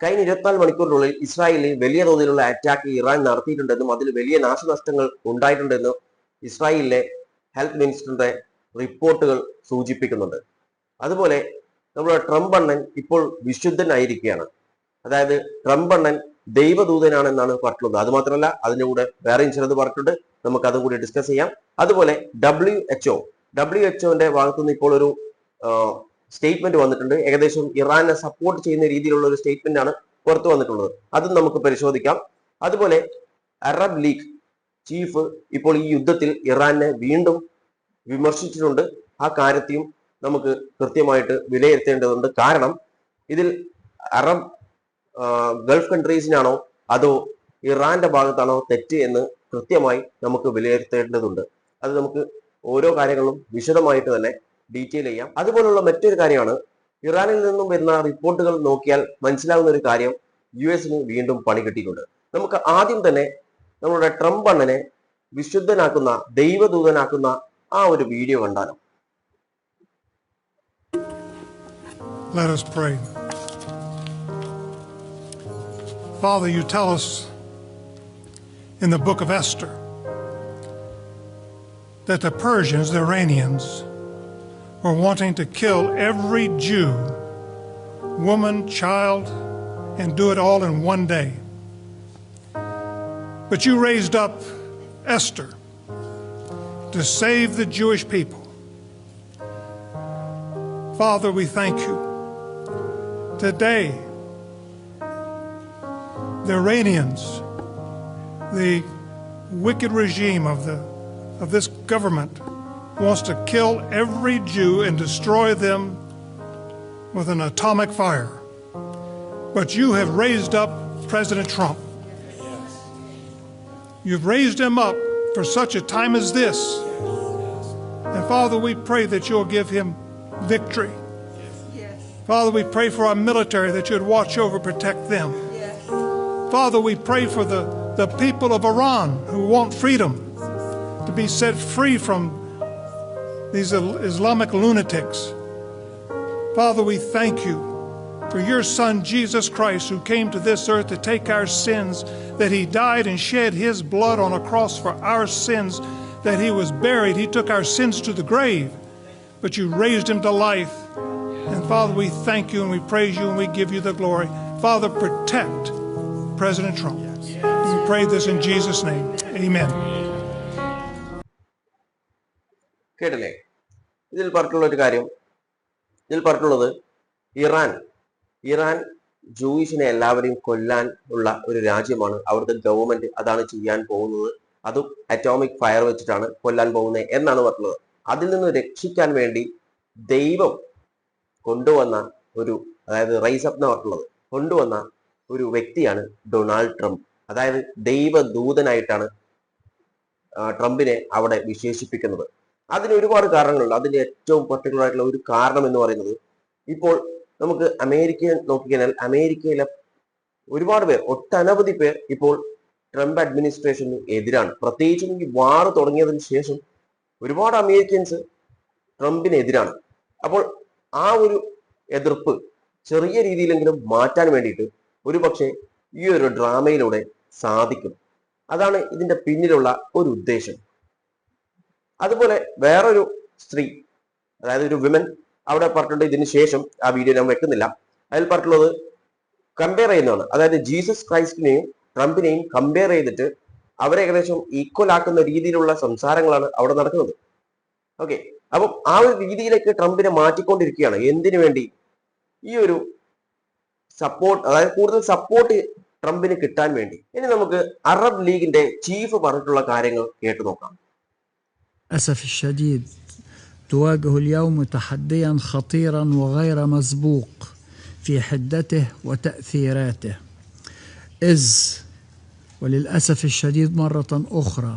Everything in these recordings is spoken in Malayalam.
കഴിഞ്ഞ 24 മണിക്കൂറിനുള്ളിൽ ഇസ്രായേലിൽ വലിയ തോതിലുള്ള അറ്റാക്ക് ഇറാൻ നടത്തിയിട്ടുണ്ടെന്നും അതിൽ വലിയ നാശനഷ്ടങ്ങൾ ഉണ്ടായിട്ടുണ്ടെന്നും ഇസ്രായേലിലെ ഹെൽത്ത് മിനിസ്റ്ററുടെ റിപ്പോർട്ടുകൾ സൂചിപ്പിക്കുന്നുണ്ട്. അതുപോലെ നമ്മുടെ ട്രംപ് അണ്ണൻ ഇപ്പോൾ വിശുദ്ധനായിരിക്കുകയാണ്. അതായത് ട്രംപ് അണ്ണൻ ദൈവദൂതനാണെന്നാണ് പറഞ്ഞിട്ടുള്ളത്. അത് മാത്രമല്ല, അതിന്റെ കൂടെ വേറെയും ചിലത് പറഞ്ഞിട്ടുണ്ട്. നമുക്ക് അതും കൂടി ഡിസ്കസ് ചെയ്യാം. അതുപോലെ WHO ഭാഗത്തുനിന്ന് ഇപ്പോൾ ഒരു സ്റ്റേറ്റ്മെന്റ് വന്നിട്ടുണ്ട്. ഏകദേശം ഇറാനെ സപ്പോർട്ട് ചെയ്യുന്ന രീതിയിലുള്ള ഒരു സ്റ്റേറ്റ്മെന്റ് ആണ് പുറത്തു വന്നിട്ടുള്ളത്. അതും നമുക്ക് പരിശോധിക്കാം. അതുപോലെ അറബ് ലീഗ് ചീഫ് ഇപ്പോൾ ഈ യുദ്ധത്തിൽ ഇറാനെ വീണ്ടും വിമർശിച്ചിട്ടുണ്ട്. ആ കാര്യത്തെയും നമുക്ക് കൃത്യമായിട്ട് വിലയിരുത്തേണ്ടതുണ്ട്. കാരണം ഇതിൽ അറബ് ഗൾഫ് കൺട്രീസിനാണോ അതോ ഇറാന്റെ ഭാഗത്താണോ തെറ്റ് എന്ന് കൃത്യമായി നമുക്ക് വിലയിരുത്തേണ്ടതുണ്ട്. അത് നമുക്ക് ഓരോ കാര്യങ്ങളും വിശദമായിട്ട് തന്നെ ഡീറ്റെയിൽ ചെയ്യാം. അതുപോലുള്ള മറ്റൊരു കാര്യമാണ്, ഇറാനിൽ നിന്നും വരുന്ന റിപ്പോർട്ടുകൾ നോക്കിയാൽ മനസ്സിലാവുന്ന ഒരു കാര്യം, US വീണ്ടും പണി കിട്ടിയിട്ടുണ്ട്. നമുക്ക് ആദ്യം തന്നെ നമ്മളുടെ ട്രംപ് അണ്ണനെ വിശുദ്ധനാക്കുന്ന, ദൈവദൂതനാക്കുന്ന ആ ഒരു വീഡിയോ കണ്ടാലോ? Let us pray. Father, you tell us in the book of Esther that the Persians, the Iranians, were wanting to kill every Jew, woman, child, and do it all in one day. But you raised up Esther to save the Jewish people. Father, we thank you. Today, the Iranians, the wicked regime of this government, wants to kill every Jew and destroy them with an atomic fire. But you have raised up President Trump. You've raised him up for such a time as this. And Father, we pray that you'll give him victory. Father, we pray for our military, that you'd watch over, protect them. Father, we pray for the people of Iran who want freedom, to be set free from these Islamic lunatics. Father, we thank you for your Son, Jesus Christ, who came to this earth to take our sins, that he died and shed his blood on a cross for our sins, that he was buried. He took our sins to the grave, but you raised him to life. And Father, we thank you and we praise you and we give you the glory. Father, protect President Trump. We pray this in Jesus' name. Amen. കേട്ടില്ലേ? ഇതിൽ പറഞ്ഞിട്ടുള്ള ഒരു കാര്യം, ഇതിൽ പറഞ്ഞിട്ടുള്ളത് ഇറാൻ ജൂയിഷിനെ എല്ലാവരെയും കൊല്ലാൻ ഉള്ള ഒരു രാജ്യമാണ്. അവിടുത്തെ ഗവൺമെന്റ് അതാണ് ചെയ്യാൻ പോകുന്നത്. അതും അറ്റോമിക് ഫയർ വെച്ചിട്ടാണ് കൊല്ലാൻ പോകുന്നത് എന്നാണ് പറഞ്ഞത്. അതിൽ നിന്ന് രക്ഷിക്കാൻ വേണ്ടി ദൈവം കൊണ്ടുവന്ന ഒരു, അതായത് റൈസ് അപ്പ് എന്ന് പറഞ്ഞിട്ടുള്ളത് കൊണ്ടുവന്ന ഒരു വ്യക്തിയാണ് ഡൊണാൾഡ് ട്രംപ്. അതായത് ദൈവദൂതനായിട്ടാണ് ട്രംപിനെ അവിടെ വിശേഷിപ്പിക്കുന്നത്. അതിന് ഒരുപാട് കാരണങ്ങളുണ്ട്. അതിന്റെ ഏറ്റവും പർട്ടിക്കുലർ ആയിട്ടുള്ള ഒരു കാരണം എന്ന് പറയുന്നത്, ഇപ്പോൾ നമുക്ക് അമേരിക്ക നോക്കിക്കഴിഞ്ഞാൽ അമേരിക്കയിലെ ഒരുപാട് പേർ, ഒട്ടനവധി പേർ ഇപ്പോൾ ട്രംപ് അഡ്മിനിസ്ട്രേഷന് എതിരാണ്. പ്രത്യേകിച്ചും ഈ വാർ തുടങ്ങിയതിന് ശേഷം ഒരുപാട് അമേരിക്കൻസ് ട്രംപിനെതിരാണ്. അപ്പോൾ ആ ഒരു എതിർപ്പ് ചെറിയ രീതിയിലെങ്കിലും മാറ്റാൻ വേണ്ടിയിട്ട് ഒരുപക്ഷെ ഈ ഒരു ഡ്രാമയിലൂടെ സാധിക്കും. അതാണ് ഇതിന്റെ പിന്നിലുള്ള ഒരു ഉദ്ദേശം. അതുപോലെ വേറൊരു സ്ത്രീ, അതായത് ഒരു വിമൻ അവിടെ പറഞ്ഞിട്ടുണ്ട്. ഇതിന് ശേഷം ആ വീഡിയോ ഞാൻ വെക്കുന്നില്ല. അതിൽ പറഞ്ഞിട്ടുള്ളത് കമ്പയർ ചെയ്യുന്നതാണ്. അതായത് ജീസസ് ക്രൈസ്റ്റിനെയും ട്രംപിനെയും കമ്പയർ ചെയ്തിട്ട് അവരെ ഏകദേശം ഈക്വൽ ആക്കുന്ന രീതിയിലുള്ള സംസാരങ്ങളാണ് അവിടെ നടക്കുന്നത്. ഓക്കെ, അപ്പം ആ ഒരു രീതിയിലേക്ക് ട്രംപിനെ മാറ്റിക്കൊണ്ടിരിക്കുകയാണ്. എന്തിനു വേണ്ടി? ഈ ഒരു സപ്പോർട്ട്, അതായത് കൂടുതൽ സപ്പോർട്ട് ട്രംപിന് കിട്ടാൻ വേണ്ടി. ഇനി നമുക്ക് അറബ് ലീഗിന്റെ ചീഫ് പറഞ്ഞിട്ടുള്ള കാര്യങ്ങൾ കേട്ടു നോക്കാം. للأسف الشديد تواجه اليوم تحديا خطيرا وغير مسبوق في حدته وتأثيراته، إذ وللأسف الشديد مرة أخرى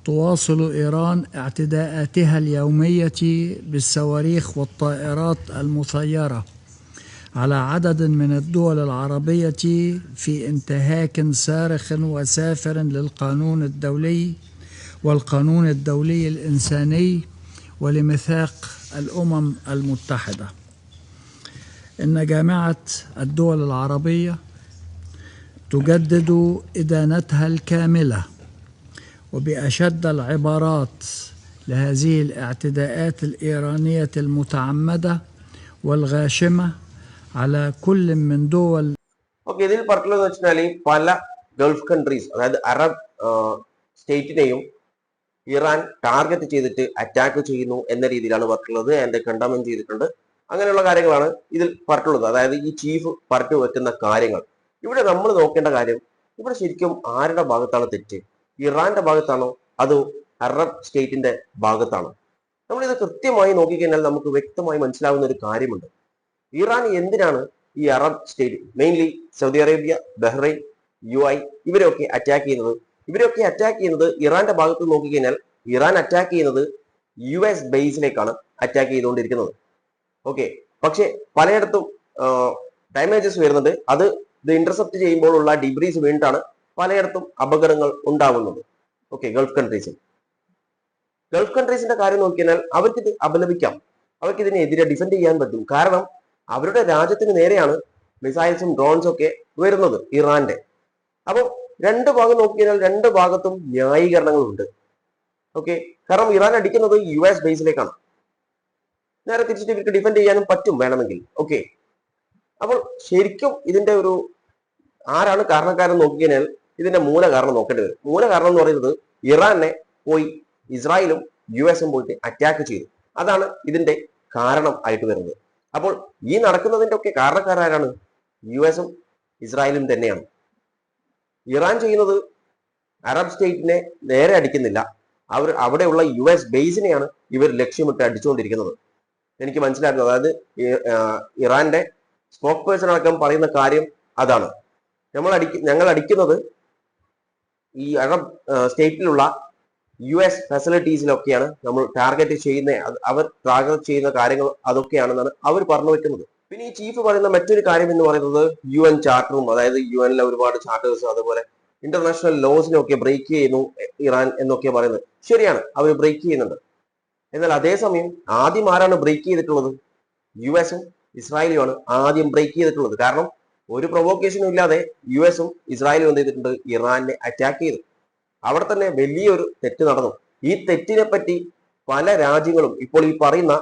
تواصل إيران اعتداءاتها اليومية بالصواريخ والطائرات المسيرة على عدد من الدول العربية في انتهاك صارخ وسافر للقانون الدولي والقانون الدولي الإنساني ولميثاق الأمم المتحدة. إن جامعة الدول العربية تجدد إدانتها الكاملة وبأشد العبارات لهذه الاعتداءات الإيرانية المتعمدة والغاشمة على كل من دول. ഓക്കെ, ഇതിൽ പറഞ്ഞിട്ടുള്ളത് വെച്ചാൽ പല ഗൾഫ് കൺട്രീസ്, അതായത് അറബ് സ്റ്റേറ്റിനെയും ഇറാൻ ടാർഗറ്റ് ചെയ്തിട്ട് അറ്റാക്ക് ചെയ്യുന്നു എന്ന രീതിയിലാണ് പറഞ്ഞിട്ടുള്ളത്. എന്റെ കണ്ടമെന്റ് ചെയ്തിട്ടുണ്ട്. അങ്ങനെയുള്ള കാര്യങ്ങളാണ് ഇതിൽ പറഞ്ഞിട്ടുള്ളത്. അതായത് ഈ ചീഫ് പറഞ്ഞു വെക്കുന്ന കാര്യങ്ങൾ. ഇവിടെ നമ്മൾ നോക്കേണ്ട കാര്യം, ഇവിടെ ശരിക്കും ആരുടെ ഭാഗത്താണ് തെറ്റ്? ഇറാന്റെ ഭാഗത്താണോ അതോ അറബ് സ്റ്റേറ്റിന്റെ ഭാഗത്താണോ? നമ്മളിത് കൃത്യമായി നോക്കിക്കഴിഞ്ഞാൽ നമുക്ക് വ്യക്തമായി മനസ്സിലാവുന്ന ഒരു കാര്യമുണ്ട്. ഇറാൻ എന്തിനാണ് ഈ Arab state, mainly Saudi Arabia, Bahrain, UAE ഇവരെയൊക്കെ അറ്റാക്ക് ചെയ്യുന്നത്? ഇവരെയൊക്കെ അറ്റാക്ക് ചെയ്യുന്നത് ഇറാന്റെ ഭാഗത്ത് നോക്കിക്കഴിഞ്ഞാൽ ഇറാൻ അറ്റാക്ക് ചെയ്യുന്നത് US ബേസിലേക്കാണ് അറ്റാക്ക് ചെയ്തുകൊണ്ടിരിക്കുന്നത്. ഓക്കെ, പക്ഷെ പലയിടത്തും ഡാമേജസ് വരുന്നുണ്ട്. അത് ഇത് ഇന്റർസെപ്റ്റ് ചെയ്യുമ്പോഴുള്ള ഡിബ്രീസ് വീണിട്ടാണ് പലയിടത്തും അപകടങ്ങൾ ഉണ്ടാകുന്നത്. ഓക്കെ, ഗൾഫ് കൺട്രീസിന്റെ കാര്യം നോക്കിയാൽ അവർക്ക് ഇത് അപലപിക്കാം, അവർക്ക് ഇതിനെതിരെ ഡിഫെൻഡ് ചെയ്യാൻ പറ്റും. കാരണം അവരുടെ രാജ്യത്തിന് നേരെയാണ് മിസൈൽസും ഡ്രോൺസും ഒക്കെ വരുന്നത് ഇറാന്റെ. അപ്പം രണ്ട് ഭാഗം നോക്കിയാൽ രണ്ട് ഭാഗത്തും ന്യായീകരണങ്ങളുണ്ട്. ഓക്കെ, കാരണം ഇറാൻ അടിക്കുന്നത് US ബേസിലേക്കാണ്. നേരെ തിരിച്ചിട്ട് ഇവർക്ക് ഡിഫെൻഡ് ചെയ്യാനും പറ്റും വേണമെങ്കിൽ. ഓക്കെ, അപ്പോൾ ശരിക്കും ഇതിന്റെ ഒരു ആരാണ് കാരണക്കാരൻ നോക്കിക്കഴിഞ്ഞാൽ ഇതിന്റെ മൂല കാരണം നോക്കേണ്ടി വരും. മൂല കാരണം എന്ന് പറയുന്നത് ഇറാനെ പോയി ഇസ്രായേലും US പോയിട്ട് അറ്റാക്ക് ചെയ്തു. അതാണ് ഇതിന്റെ കാരണം ആയിട്ട് വരുന്നത്. അപ്പോൾ ഈ നടക്കുന്നതിന്റെ ഒക്കെ കാരണക്കാരാരാണ്? US ഇസ്രായേലും തന്നെയാണ്. ഇറാൻ ചെയ്യുന്നത് അറബ് സ്റ്റേറ്റിനെ നേരെ അടിക്കുന്നില്ല, അവിടെയുള്ള US ബേസിനെയാണ് ഇവർ ലക്ഷ്യമിട്ട് അടിച്ചുകൊണ്ടിരിക്കുന്നത്. എനിക്ക് മനസ്സിലാക്കുന്നത്, അതായത് ഇറാന്റെ സ്പോക്ക് പേഴ്സൺ അടക്കം പറയുന്ന കാര്യം അതാണ്. ഞങ്ങൾ അടിക്കുന്നത് ഈ അറബ് സ്റ്റേറ്റിലുള്ള US ഫെസിലിറ്റീസിലൊക്കെയാണ് നമ്മൾ ടാർഗറ്റ് ചെയ്യുന്ന, അവർ ടാർഗറ്റ് ചെയ്യുന്ന കാര്യങ്ങൾ അതൊക്കെയാണെന്നാണ് അവർ പറഞ്ഞു വെക്കുന്നത്. പിന്നെ ഈ ചീഫ് പറയുന്ന മറ്റൊരു കാര്യം എന്ന് പറയുന്നത് UN ചാർട്ടറും, അതായത് UN ഒരുപാട് ചാർട്ടേഴ്സ് അതുപോലെ ഇന്റർനാഷണൽ ലോസിനൊക്കെ ബ്രേക്ക് ചെയ്യുന്നു ഇറാൻ എന്നൊക്കെ പറയുന്നത്. ശരിയാണ്, അവർ ബ്രേക്ക് ചെയ്യുന്നുണ്ട്. എന്നാൽ അതേസമയം ആദ്യം ആരാണ് ബ്രേക്ക് ചെയ്തിട്ടുള്ളത്? US ഇസ്രായേലുമാണ് ആദ്യം ബ്രേക്ക് ചെയ്തിട്ടുള്ളത്. കാരണം ഒരു പ്രൊവോക്കേഷനും ഇല്ലാതെ US ഇസ്രായേലും എന്ത് ചെയ്തിട്ടുണ്ട്? ഇറാനെ അറ്റാക്ക് ചെയ്തു. അവിടെ തന്നെ വലിയൊരു തെറ്റ് നടന്നു. ഈ തെറ്റിനെ പറ്റി പല രാജ്യങ്ങളും ഇപ്പോൾ ഈ പറയുന്ന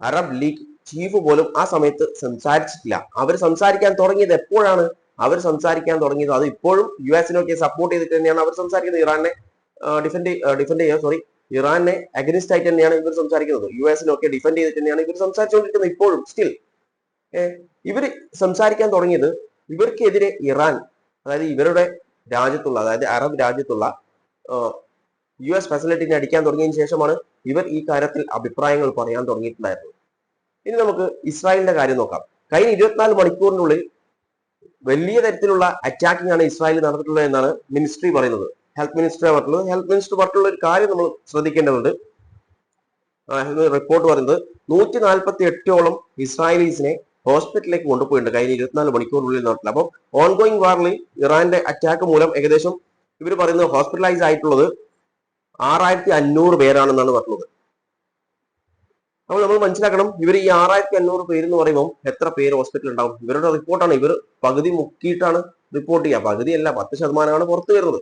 അറബ് ലീഗ് ചീഫ് പോലും ആ സമയത്ത് സംസാരിച്ചിട്ടില്ല. അവർ സംസാരിക്കാൻ തുടങ്ങിയത് എപ്പോഴാണ്? അവർ സംസാരിക്കാൻ തുടങ്ങിയത് അത് ഇപ്പോഴും US സപ്പോർട്ട് ചെയ്തിട്ട് തന്നെയാണ് അവർ സംസാരിക്കുന്നത്. ഇറാനെ ഇറാനെ അഗനിസ്റ്റ് ആയിട്ട് തന്നെയാണ് ഇവർ സംസാരിക്കുന്നത്. US ഡിഫെൻഡ് ചെയ്തിട്ട് തന്നെയാണ് ഇവർ സംസാരിച്ചുകൊണ്ടിരിക്കുന്നത് ഇപ്പോഴും സ്റ്റിൽ. ഇവർ സംസാരിക്കാൻ തുടങ്ങിയത് ഇവർക്കെതിരെ ഇറാൻ, അതായത് ഇവരുടെ രാജ്യത്തുള്ള, അതായത് അറബ് രാജ്യത്തുള്ള US ഫെസിലിറ്റിനെ അടിക്കാൻ തുടങ്ങിയതിനു ശേഷമാണ് ഇവർ ഈ കാര്യത്തിൽ അഭിപ്രായങ്ങൾ പറയാൻ തുടങ്ങിയിട്ടുണ്ടായിരുന്നത്. ഇനി നമുക്ക് ഇസ്രായേലിന്റെ കാര്യം നോക്കാം. കഴിഞ്ഞ 24 മണിക്കൂറിനുള്ളിൽ വലിയ തരത്തിലുള്ള അറ്റാക്കിംഗ് ആണ് ഇസ്രായേൽ നടന്നിട്ടുള്ളത് എന്നാണ് മിനിസ്ട്രി പറയുന്നത്. ഹെൽത്ത് മിനിസ്റ്റർ പറഞ്ഞിട്ടുള്ള ഒരു കാര്യം നമ്മൾ ശ്രദ്ധിക്കേണ്ടതുണ്ട്. റിപ്പോർട്ട് പറയുന്നത് 148ഓളം ഇസ്രായേലീസിനെ ഹോസ്പിറ്റലിലേക്ക് കൊണ്ടുപോയിട്ടുണ്ട് കഴിഞ്ഞ 24 മണിക്കൂറിനുള്ളിൽ നടത്തില്ല. അപ്പോൾ ഓൺഗോയിങ് വാറിൽ ഇറാന്റെ അറ്റാക്ക് മൂലം ഏകദേശം ഇവർ പറയുന്നത് ഹോസ്പിറ്റലൈസ് ആയിട്ടുള്ളത് 6500 പേരാണെന്നാണ് പറഞ്ഞത്. അപ്പോൾ നമ്മൾ മനസ്സിലാക്കണം, ഇവർ ഈ 6500 പേര് എന്ന് പറയുമ്പോൾ എത്ര പേര് ഹോസ്പിറ്റലിൽ ഉണ്ടാവും? ഇവരുടെ റിപ്പോർട്ടാണ്. ഇവർ പകുതി മുക്കിയിട്ടാണ് റിപ്പോർട്ട് ചെയ്യുക. പകുതിയല്ല, 10% പുറത്തു വരുന്നത്.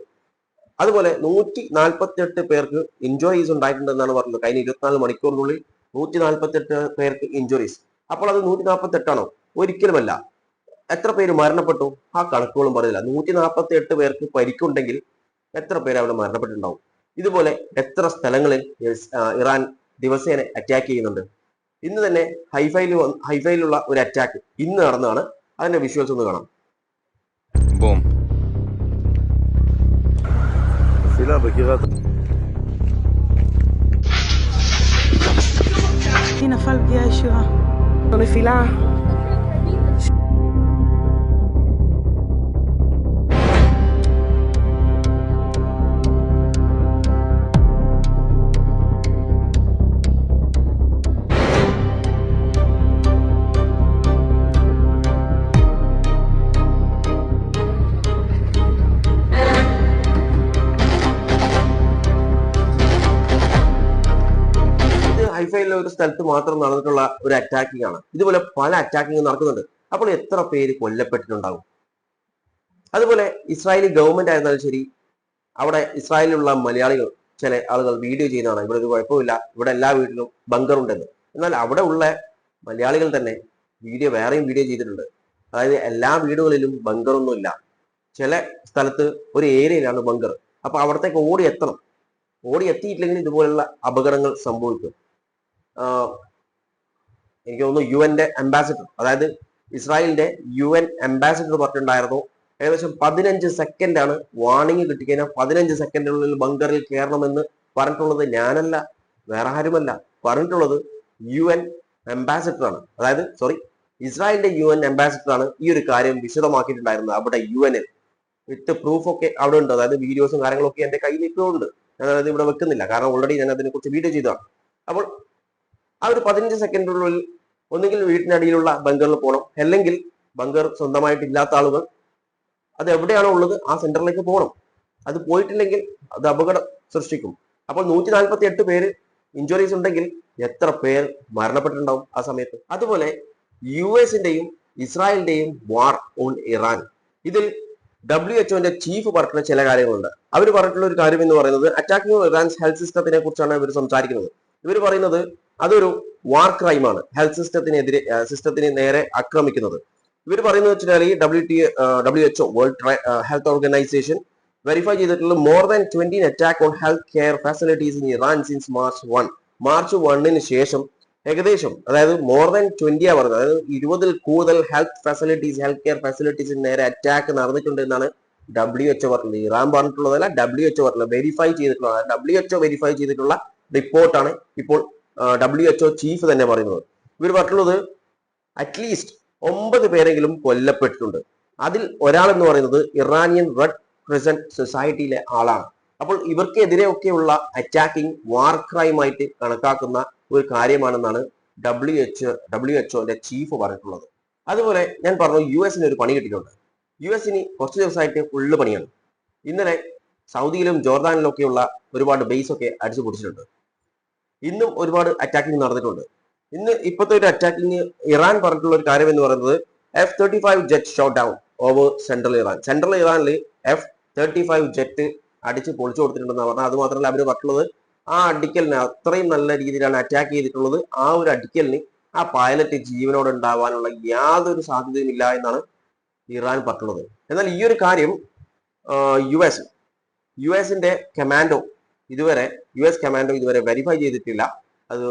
അതുപോലെ 148 പേർക്ക് ഇഞ്ചുറീസ് ഉണ്ടായിട്ടുണ്ടെന്നാണ് പറഞ്ഞത്. കഴിഞ്ഞ 24 മണിക്കൂറിനുള്ളിൽ 148 പേർക്ക് ഇഞ്ചുറീസ്. അപ്പോൾ അത് 148 ആണോ? ഒരിക്കലുമല്ല. എത്ര പേര് മരണപ്പെട്ടു? ആ കണക്കുകളും പറഞ്ഞില്ല. 148 പേർക്ക് പരിക്കുണ്ടെങ്കിൽ എത്ര പേര് അവിടെ മരണപ്പെട്ടിട്ടുണ്ടാവും? ഇതുപോലെ എത്ര സ്ഥലങ്ങളിൽ ഇറാൻ ദിവസേന അറ്റാക്ക് ചെയ്യുന്നുണ്ട്. ഇന്ന് തന്നെ ഹൈഫയിലുള്ള ഒരു അറ്റാക്ക് ഇന്ന് നടന്നതാണ്. അതിന്റെ വിഷ്വൽസ് ഒന്ന് കാണാം. נפל פגיעה ישירה. נפילה. 45 ഒരു സ്ഥലത്ത് മാത്രം നടന്നിട്ടുള്ള ഒരു അറ്റാക്കിംഗ് ആണ്. ഇതുപോലെ പല അറ്റാക്കിംഗ് നടക്കുന്നുണ്ട്. അപ്പോൾ എത്ര പേര് കൊല്ലപ്പെട്ടിട്ടുണ്ടാകും? അതുപോലെ ഇസ്രായേലി ഗവൺമെന്റ് ആയിരുന്നാലും ശരി, അവിടെ ഇസ്രായേലിലുള്ള മലയാളികൾ ചില ആളുകൾ വീഡിയോ ചെയ്യുന്നതാണ്, ഇവിടെ ഒരു കുഴപ്പമില്ല, ഇവിടെ എല്ലാ വീട്ടിലും ബങ്കർ ഉണ്ടെന്ന്. എന്നാൽ അവിടെ ഉള്ള മലയാളികൾ തന്നെ വേറെയും വീഡിയോ ചെയ്തിട്ടുണ്ട്. അതായത് എല്ലാ വീടുകളിലും ബങ്കറൊന്നുമില്ല, ചില സ്ഥലത്ത് ഒരു ഏരിയയിലാണ് ബങ്കർ. അപ്പൊ അവിടത്തേക്ക് ഓടി എത്തണം. ഓടി എത്തിയിട്ടില്ലെങ്കിൽ ഇതുപോലുള്ള അപകടങ്ങൾ സംഭവിക്കും. എനിക്ക് തോന്നുന്നു UN അംബാസിഡർ, അതായത് ഇസ്രായേലിന്റെ UN അംബാസിഡർ പറഞ്ഞിട്ടുണ്ടായിരുന്നു, ഏകദേശം 15 സെക്കൻഡാണ് വാർണിംഗ് കിട്ടിക്കഴിഞ്ഞാൽ 15 സെക്കൻഡിനുള്ളിൽ ബങ്കറിൽ കയറണമെന്ന് പറഞ്ഞിട്ടുള്ളത് ഞാനല്ല, വേറെ ആരുമല്ല. പറഞ്ഞിട്ടുള്ളത് UN അംബാസിഡർ ആണ്. അതായത് ഇസ്രായേലിന്റെ UN അംബാസിഡർ ആണ് ഈ ഒരു കാര്യം വിശദമാക്കിയിട്ടുണ്ടായിരുന്നത് അവിടെ UN-ൽ. വിത്ത് പ്രൂഫ് ഒക്കെ അവിടെ ഉണ്ട്. അതായത് വീഡിയോസും കാര്യങ്ങളൊക്കെ എന്റെ കയ്യിൽ ഇപ്പോൾ ഉണ്ട്. ഞാനത് ഇവിടെ വെക്കുന്നില്ല, കാരണം ഓൾറെഡി ഞാൻ അതിനെ കുറിച്ച് വീഡിയോ ചെയ്തതാണ്. അപ്പോൾ ആ ഒരു 15 സെക്കൻഡിനുള്ളിൽ ഒന്നുകിൽ വീട്ടിനടിയിലുള്ള ബങ്കറിൽ പോകണം, അല്ലെങ്കിൽ ബങ്കർ സ്വന്തമായിട്ട് ഇല്ലാത്ത ആളുകൾ അത് എവിടെയാണോ ഉള്ളത് ആ സെന്ററിലേക്ക് പോകണം. അത് പോയിട്ടില്ലെങ്കിൽ അത് അപകടം സൃഷ്ടിക്കും. അപ്പോൾ 148 പേര് ഇഞ്ചുറീസ് ഉണ്ടെങ്കിൽ എത്ര പേർ മരണപ്പെട്ടിട്ടുണ്ടാവും ആ സമയത്ത്? അതുപോലെ US-ന്റെയും ഇസ്രായേലിന്റെയും വാർ ഓൺ ഇറാൻ, ഇതിൽ WHO-ന്റെ ചീഫ് പറഞ്ഞിട്ടുള്ള ചില കാര്യങ്ങളുണ്ട്. അവർ പറഞ്ഞിട്ടുള്ള ഒരു കാര്യം എന്ന് പറയുന്നത് അറ്റാക്കിംഗ് ഇറാൻസ് ഹെൽത്ത് സിസ്റ്റത്തിനെ കുറിച്ചാണ് ഇവർ സംസാരിക്കുന്നത്. ഇവർ പറയുന്നത് അതൊരു വാർ ക്രൈമാണ്, ഹെൽത്ത് സിസ്റ്റത്തിന് നേരെ ആക്രമിക്കുന്നത്. ഇവർ പറയുന്നത് വെച്ചാൽ WHO world health organisation verify ചെയ്തിട്ടുള്ള more than 20 attack on health care facilities in Iran since March 1 ശേഷം ഏകദേശം, അതായത് മോർ ദാൻ 20 പറഞ്ഞത്, അതായത് 20-ൽ കൂടുതൽ ഹെൽത്ത് കെയർ ഫെസിലിറ്റീസിന് നേരെ അറ്റാക്ക് നടന്നിട്ടുണ്ട് എന്നാണ് WHO പറഞ്ഞത്. ഇറാൻ പറഞ്ഞിട്ടുള്ളതല്ല, WHO പറഞ്ഞിട്ടുള്ള വെരിഫൈ ചെയ്തിട്ടുള്ള റിപ്പോർട്ടാണ് ഇപ്പോൾ WHO ചീഫ് തന്നെ പറയുന്നത്. ഇവർ പറഞ്ഞിട്ടുള്ളത് അറ്റ്ലീസ്റ്റ് 9 പേരെങ്കിലും കൊല്ലപ്പെട്ടിട്ടുണ്ട്. അതിൽ ഒരാൾ എന്ന് പറയുന്നത് ഇറാനിയൻ റെഡ് ക്രിസന്റ് സൊസൈറ്റിയിലെ ആളാണ്. അപ്പോൾ ഇവർക്കെതിരെയൊക്കെയുള്ള അറ്റാക്കിംഗ് വാർ ക്രൈം ആയിട്ട് കണക്കാക്കുന്ന ഒരു കാര്യമാണെന്നാണ് WHO-ന്റെ ചീഫ് പറഞ്ഞിട്ടുള്ളത്. അതുപോലെ ഞാൻ പറഞ്ഞു US-ന് ഒരു പണി കിട്ടിയിട്ടുണ്ട്. US-ന് കുറച്ച് ദിവസമായിട്ട് ഫുള്ള് പണിയാണ്. ഇന്നലെ സൗദിയിലും ജോർദാനിലും ഒക്കെയുള്ള ഒരുപാട് ബേസ് ഒക്കെ അടിച്ചു പൊടിച്ചിട്ടുണ്ട്. ഇന്നും ഒരുപാട് അറ്റാക്കിംഗ് നടന്നിട്ടുണ്ട്. ഇപ്പോഴത്തെ ഒരു അറ്റാക്കിംഗ് ഇറാൻ പറഞ്ഞിട്ടുള്ള ഒരു കാര്യം എന്ന് പറയുന്നത് F-35 jet shot down over central ഇറാനിൽ F-35 ജെറ്റ് അടിച്ച് പൊളിച്ചു കൊടുത്തിട്ടുണ്ടെന്ന് പറഞ്ഞാൽ, അത് മാത്രമല്ല അവർ പറഞ്ഞിട്ടുള്ളത് ആ അടിക്കലിന് അത്രയും നല്ല രീതിയിലാണ് അറ്റാക്ക് ചെയ്തിട്ടുള്ളത്. ആ ഒരു അടിക്കലിന് ആ പൈലറ്റ് ജീവനോടെ ഉണ്ടാവാനുള്ള യാതൊരു സാധ്യതയും ഇല്ല എന്നാണ് ഇറാൻ പറഞ്ഞിട്ടുള്ളത്. എന്നാൽ ഈ ഒരു കാര്യം US-ന്റെ കമാൻഡോ ഇതുവരെ വെരിഫൈ ചെയ്തിട്ടില്ല. അത്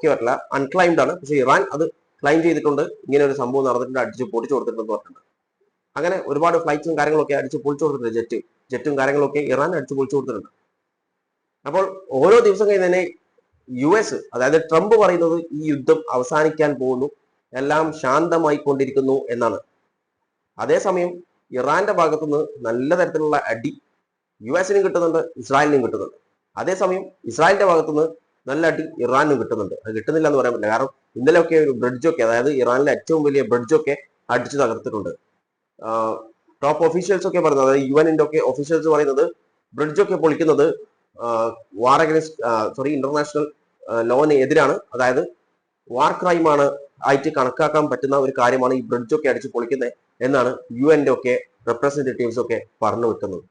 പറ്റില്ല, അൺക്ലൈംഡ് ആണ്. പക്ഷെ ഇറാൻ അത് ക്ലൈം ചെയ്തിട്ടുണ്ട്, ഇങ്ങനെ ഒരു സംഭവം നടന്നിട്ടുണ്ട്, അടിച്ച് പൊടിച്ചു കൊടുത്തിട്ടുണ്ടെന്ന് പറഞ്ഞിട്ടുണ്ട്. അങ്ങനെ ഒരുപാട് ഫ്ലൈറ്റ്സും കാര്യങ്ങളൊക്കെ അടിച്ച് പൊളിച്ചു കൊടുത്തിട്ടുണ്ട്, ജെറ്റും കാര്യങ്ങളൊക്കെ ഇറാൻ അടിച്ച് പൊളിച്ചു കൊടുത്തിട്ടുണ്ട്. അപ്പോൾ ഓരോ ദിവസം കഴിഞ്ഞ് US, അതായത് ട്രംപ് പറയുന്നത് ഈ യുദ്ധം അവസാനിക്കാൻ പോകുന്നു, എല്ലാം ശാന്തമായി കൊണ്ടിരിക്കുന്നു എന്നാണ്. അതേസമയം ഇറാന്റെ ഭാഗത്തുനിന്ന് നല്ല തരത്തിലുള്ള അടി US-നും കിട്ടുന്നുണ്ട്, ഇസ്രായേലിനും കിട്ടുന്നുണ്ട്. അതേസമയം ഇസ്രായേലിന്റെ ഭാഗത്തുനിന്ന് നല്ല അടി ഇറാനും കിട്ടുന്നുണ്ട്. അത് കിട്ടുന്നില്ല എന്ന് പറയാൻ പറ്റില്ല, കാരണം ഇന്നലെയൊക്കെ ഒരു ബ്രിഡ്ജൊക്കെ, അതായത് ഇറാനിലെ ഏറ്റവും വലിയ ബ്രിഡ്ജൊക്കെ അടിച്ചു തകർത്തിട്ടുണ്ട്. ടോപ്പ് ഒഫീഷ്യൽസ് ഒക്കെ പറയുന്നത്, അതായത് UN-ന്റെ ഒക്കെ ഒഫീഷ്യൽസ് പറയുന്നത് ബ്രിഡ്ജൊക്കെ പൊളിക്കുന്നത് വാർ അഗൈൻസ്റ്റ് ഇന്റർനാഷണൽ ലോന് എതിരാണ്, അതായത് വാർ ക്രൈമാണ് ആയിട്ട് കണക്കാക്കാൻ പറ്റുന്ന ഒരു കാര്യമാണ് ഈ ബ്രിഡ്ജൊക്കെ അടിച്ച് പൊളിക്കുന്നത് എന്നാണ് UN-ന്റെ ഒക്കെ റെപ്രസെന്റേറ്റീവ്സ് ഒക്കെ പറഞ്ഞു വെക്കുന്നത്.